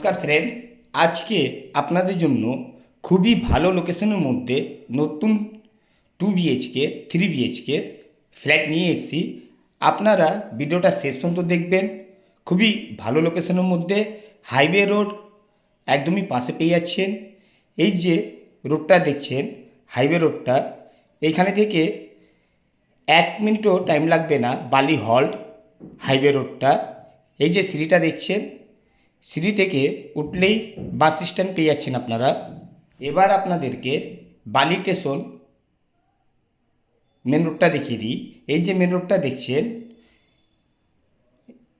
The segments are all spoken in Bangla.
নমস্কার ফ্রেন্ড, আজকে আপনাদের জন্য খুবই ভালো লোকেশনের মধ্যে নতুন 2 BHK 3 BHK ফ্ল্যাট নিয়ে এসেছি। আপনারা ভিডিওটা শেষ পর্যন্ত দেখবেন। খুবই ভালো লোকেশনের মধ্যে, হাইওয়ে রোড একদমই পাশে পেয়ে যাচ্ছেন। এই যে রোডটা দেখছেন, হাইওয়ে রোডটা, এইখানে থেকে 1 মিনিটও টাইম লাগবে না। বালি হল্ট হাইওয়ে রোডটা। এই যে সিঁড়িটা দেখছেন, সিঁড়ি থেকে উঠলেই বাস স্ট্যান্ড পেয়ে যাচ্ছেন আপনারা। এবার আপনাদেরকে বালি স্টেশন মেন রোডটা দেখিয়ে দিই। এই যে মেন রোডটা দেখছেন,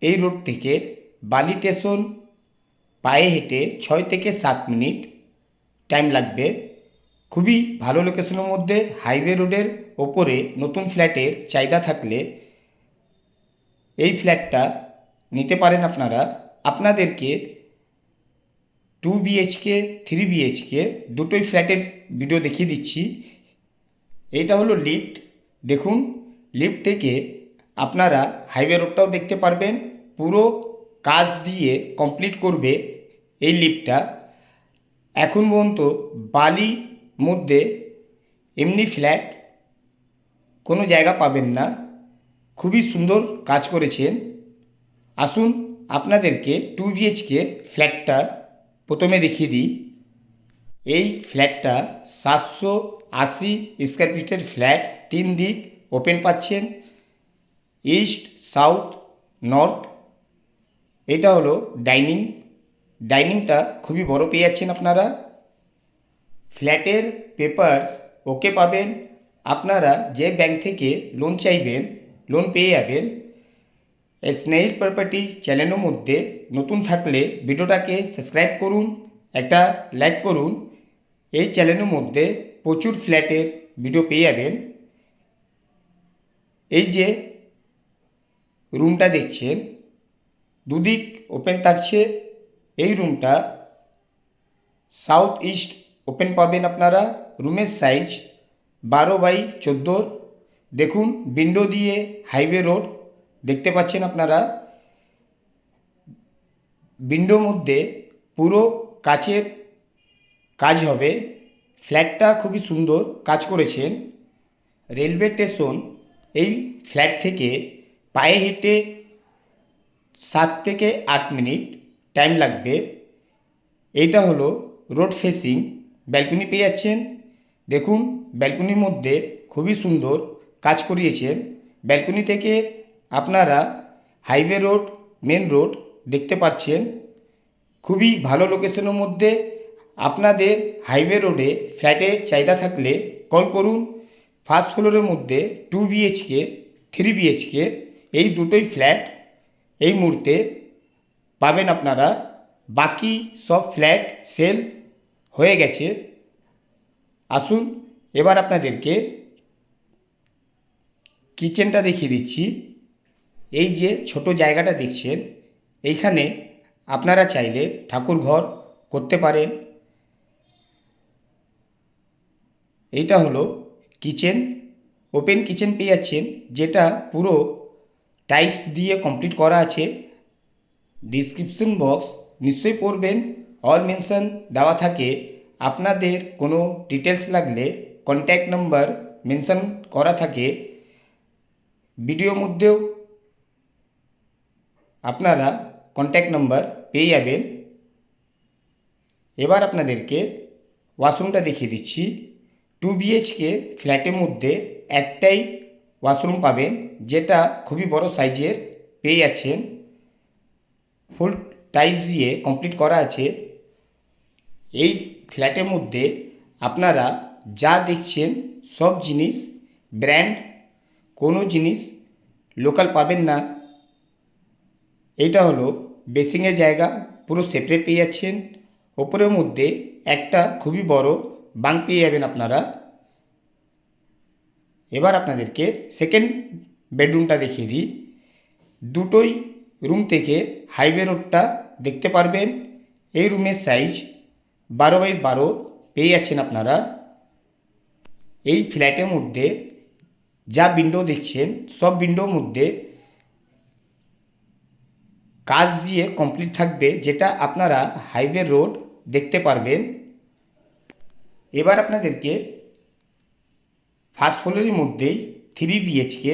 এই রোড থেকে বালি স্টেশন পায়ে হেঁটে 6 থেকে 7 মিনিট টাইম লাগবে। খুবই ভালো লোকেশনের মধ্যে, হাইওয়ে রোডের ওপরে নতুন ফ্ল্যাটের চাহিদা থাকলে এই ফ্ল্যাটটা নিতে পারেন আপনারা। আপনাদেরকে 2 BHK 3 BHK দুটোই ফ্ল্যাটের ভিডিও দেখিয়ে দিচ্ছি। এইটা হলো লিফট। দেখুন, লিফট থেকে আপনারা হাইওয়ে রোডটাও দেখতে পারবেন। পুরো কাজ দিয়ে কমপ্লিট করবে এই লিফটটা। এখন পর্যন্ত বালি মধ্যে এমনি ফ্ল্যাট কোনো জায়গা পাবেন না। খুবই সুন্দর কাজ করেছেন। আসুন আপনাদেরকে 2 BHK ফ্ল্যাটটা প্রথমে দেখিয়ে দিই। এই ফ্ল্যাটটা 780 স্কোয়ার ফিটের ফ্ল্যাট। 3 দিক ওপেন পাচ্ছেন, ইস্ট, সাউথ, নর্থ। এটা হলো ডাইনিং। ডাইনিংটা খুবই বড় পেয়ে যাচ্ছেন আপনারা। ফ্ল্যাটের পেপারস ওকে পাবেন। আপনারা যে ব্যাংক থেকে লোন চাইবেন, লোন পেয়ে যাবেন। স্নেহিল প্রপার্টি চ্যানেলের মধ্যে নতুন থাকলে ভিডিওটাকে সাবস্ক্রাইব করুন, একটা লাইক করুন। এই চ্যানেলের মধ্যে প্রচুর ফ্ল্যাটের ভিডিও পেয়ে যাবেন। এই যে রুমটা দেখছেন, দুদিক ওপেন থাকছে। এই রুমটা সাউথ ইস্ট ওপেন পাবেন আপনারা। রুমের সাইজ 12x14। দেখুন, উইন্ডো দিয়ে হাইওয়ে রোড দেখতে পাচ্ছেন আপনারা। উইন্ডোর মধ্যে পুরো কাচের কাজ হবে। ফ্ল্যাটটা খুবই সুন্দর কাজ করেছেন। রেলওয়ে স্টেশন এই ফ্ল্যাট থেকে পায়ে হেঁটে 7 থেকে 8 মিনিট টাইম লাগবে। এইটা হলো রোড ফেসিং। ব্যালকনি পেয়ে যাচ্ছেন। দেখুন, ব্যালকনির মধ্যে খুবই সুন্দর কাজ করিয়েছেন। ব্যালকনি থেকে আপনারা হাইওয়ে রোড, মেন রোড দেখতে পাচ্ছেন। খুবই ভালো লোকেশনের মধ্যে। আপনাদের হাইওয়ে রোডে ফ্ল্যাটে চাহিদা থাকলে কল করুন। ফার্স্ট ফ্লোরের মধ্যে 2 BHK 3 BHK এই দুটোই ফ্ল্যাট এই মুহূর্তে পাবেন আপনারা। বাকি সব ফ্ল্যাট সেল হয়ে গেছে। আসুন এবার আপনাদেরকে কিচেনটা দেখিয়ে দিচ্ছি। এই যে ছোট জায়গাটা দেখছেন, এইখানে আপনারা চাইলে ঠাকুর ঘর করতে পারেন। এইটা হলো কিচেন। ওপেন কিচেন পেয়ে যাচ্ছেন, যেটা পুরো টাইলস দিয়ে কমপ্লিট করা আছে। ডিসক্রিপশন বক্স নিশ্চয়ই পড়বেন, অল মেনশন দেওয়া থাকে। আপনাদের কোনো ডিটেলস লাগলে কন্ট্যাক্ট নাম্বার মেনশন করা থাকে। ভিডিওর মধ্যেও আপনারা কন্ট্যাক্ট নাম্বার পেয়ে যাবেন। এবার আপনাদেরকে ওয়াশরুমটা দেখিয়ে দিচ্ছি। 2 BHK ফ্ল্যাটের মধ্যে একটাই ওয়াশরুম পাবেন, যেটা খুবই বড় সাইজের পেয়ে যাচ্ছেন। ফুল টাইলস দিয়ে কমপ্লিট করা আছে। এই ফ্ল্যাটের মধ্যে আপনারা যা দেখছেন সব জিনিস ব্র্যান্ড, কোনো জিনিস লোকাল পাবেন না। এইটা হলো বেসিংয়ের জায়গা, পুরো সেপারেট পেয়ে যাচ্ছেন। ওপরের মধ্যে একটা খুবই বড় বাঙ্ক পেয়ে যাবেন আপনারা। এবার আপনাদেরকে সেকেন্ড বেডরুমটা দেখিয়ে দিই। দুটোই রুম থেকে হাইওয়ে রোডটা দেখতে পারবেন। এই রুমের সাইজ 12x12 পেয়ে যাচ্ছেন আপনারা। এই ফ্ল্যাটের মধ্যে যা উইন্ডো দেখছেন সব উইন্ডোর মধ্যে কাজ দিয়ে কমপ্লিট থাকবে, যেটা আপনারা হাইওয়ে রোড দেখতে পারবেন। এবার আপনাদেরকে ফার্স্ট ফ্লোরের মধ্যেই 3 বিএইচকে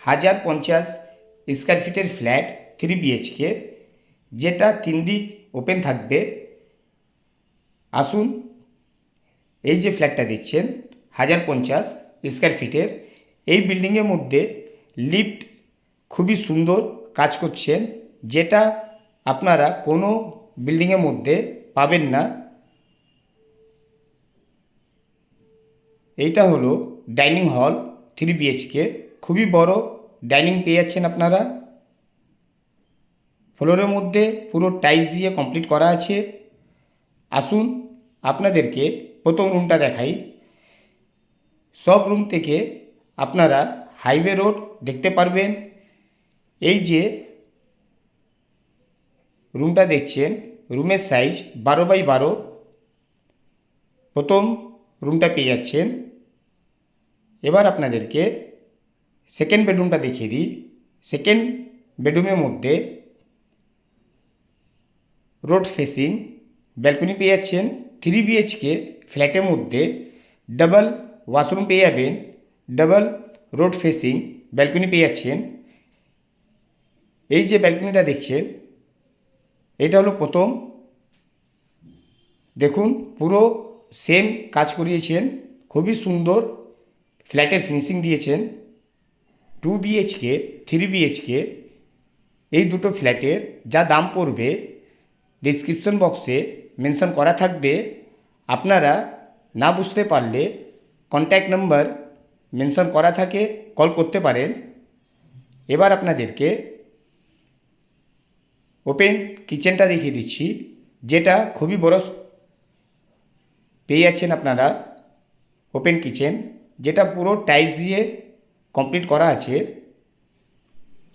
1050 স্কোয়ার ফিটের ফ্ল্যাট 3 বিএইচকে, যেটা 3 দিক ওপেন থাকবে। আসুন, এই যে ফ্ল্যাটটা দেখছেন 1050 স্কোয়ার ফিটের, এই বিল্ডিংয়ের মধ্যে লিফট খুবই সুন্দর কাজ করছেন, যেটা আপনারা কোনো বিল্ডিংয়ের মধ্যে পাবেন না। এইটা হলো ডাইনিং হল 3 বিএইচকে, খুবই বড় ডাইনিং পেয়ে যাচ্ছেন আপনারা। ফ্লোরের মধ্যে পুরো টাইলস দিয়ে কমপ্লিট করা আছে। আসুন আপনাদেরকে প্রথম রুমটা দেখাই। সব রুম থেকে আপনারা হাইওয়ে রোড দেখতে পারবেন। এই যে রুমটা দেখছেন, রুমের সাইজ 12x12 প্রথম রুমটা পেয়ে যাচ্ছেন। এবার আপনাদেরকে সেকেন্ড বেডরুমটা দেখিয়ে দিই। সেকেন্ড বেডরুমের মধ্যে রোড ফেসিং ব্যালকনি পেয়ে যাচ্ছেন। 3 বিএইচকে ফ্ল্যাটের মধ্যে ডাবল ওয়াশরুম পেয়ে যাবেন, ডাবল রোড ফেসিং ব্যালকনি পেয়ে যাচ্ছেন। এই যে ব্যালকনিটা দেখছেন, এটা হলো প্রথম। দেখুন পুরো সেম কাজ করিয়েছেন, খুবই সুন্দর ফ্ল্যাটের ফিনিশিং দিয়েছেন। 2 বিএইচকে 3 বিএইচকে এই দুটো ফ্ল্যাটের যা দাম পড়বে ডিসক্রিপশন বক্সে মেনশন করা থাকবে। আপনারা না বুঝতে পারলে কন্ট্যাক্ট নাম্বার মেনশন করা থাকে, কল করতে পারেন। এবার আপনাদেরকে ওপেন কিচেনটা দেখিয়ে দিচ্ছি, যেটা খুবই বড় পেয়ে যাচ্ছেন আপনারা। ওপেন কিচেন, যেটা পুরো টাইলস দিয়ে কমপ্লিট করা আছে।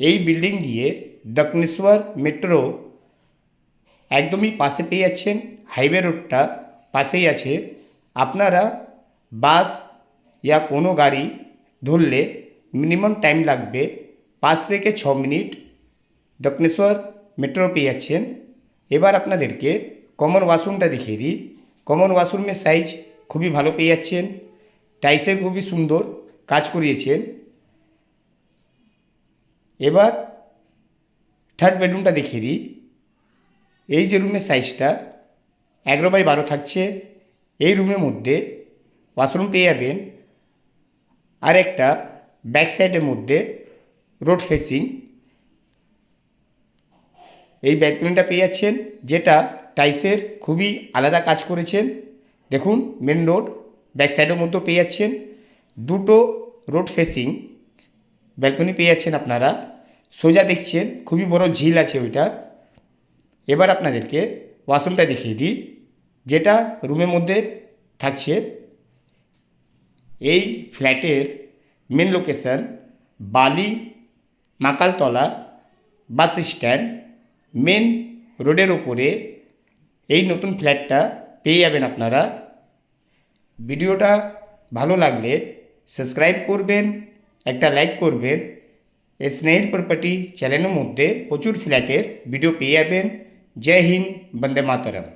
এই বিল্ডিং দিয়ে দক্ষিণেশ্বর মেট্রো একদমই পাশে পেয়ে যাচ্ছেন, হাইওয়ে রোডটা পাশেই আছে। আপনারা বাস ইয়া কোনো গাড়ি ধরলে মিনিমাম টাইম লাগবে 5 থেকে 6 মিনিট, দক্ষিণেশ্বর মেট্রো পেয়ে যাচ্ছেন। এবার আপনাদেরকে কমন ওয়াশরুমটা দেখিয়ে দিই। কমন ওয়াশরুমের সাইজ খুবই ভালো পেয়ে যাচ্ছেন, টাইলসের খুবই সুন্দর কাজ করিয়েছেন। এবার থার্ড বেডরুমটা দেখিয়ে দিই। এই যে রুমের সাইজটা 11x12 থাকছে। এই রুমের মধ্যে ওয়াশরুম পেয়ে যাবেন, আর একটা ব্যাক সাইডের মধ্যে রোড ফেসিং এই ব্যালকনিটা পেয়ে যাচ্ছেন, যেটা টাইলসের খুবই আলাদা কাজ করেছেন। দেখুন মেন রোড ব্যাক সাইডের মধ্যেও পেয়ে যাচ্ছেন, দুটো রোড ফেসিং ব্যালকনি পেয়ে যাচ্ছেন আপনারা। সোজা দেখছেন খুবই বড় ঝিল আছে ওইটা। এবার আপনাদেরকে ওয়াশরুমটা দেখিয়ে দিই, যেটা রুমের মধ্যে থাকছে। এই ফ্ল্যাটের মেন লোকেশন বালি মাকালতলা বাস স্ট্যান্ড, মেন রোডের ওপরে এই নতুন ফ্ল্যাটটা পেয়ে যাবেন আপনারা। ভিডিওটা ভালো লাগলে সাবস্ক্রাইব করবেন, একটা লাইক করবেন। স্নেহিল প্রপার্টি চ্যানেলের মধ্যে প্রচুর ফ্ল্যাটের ভিডিও পেয়ে যাবেন। জয় হিন্দ, বন্দে মাতরম।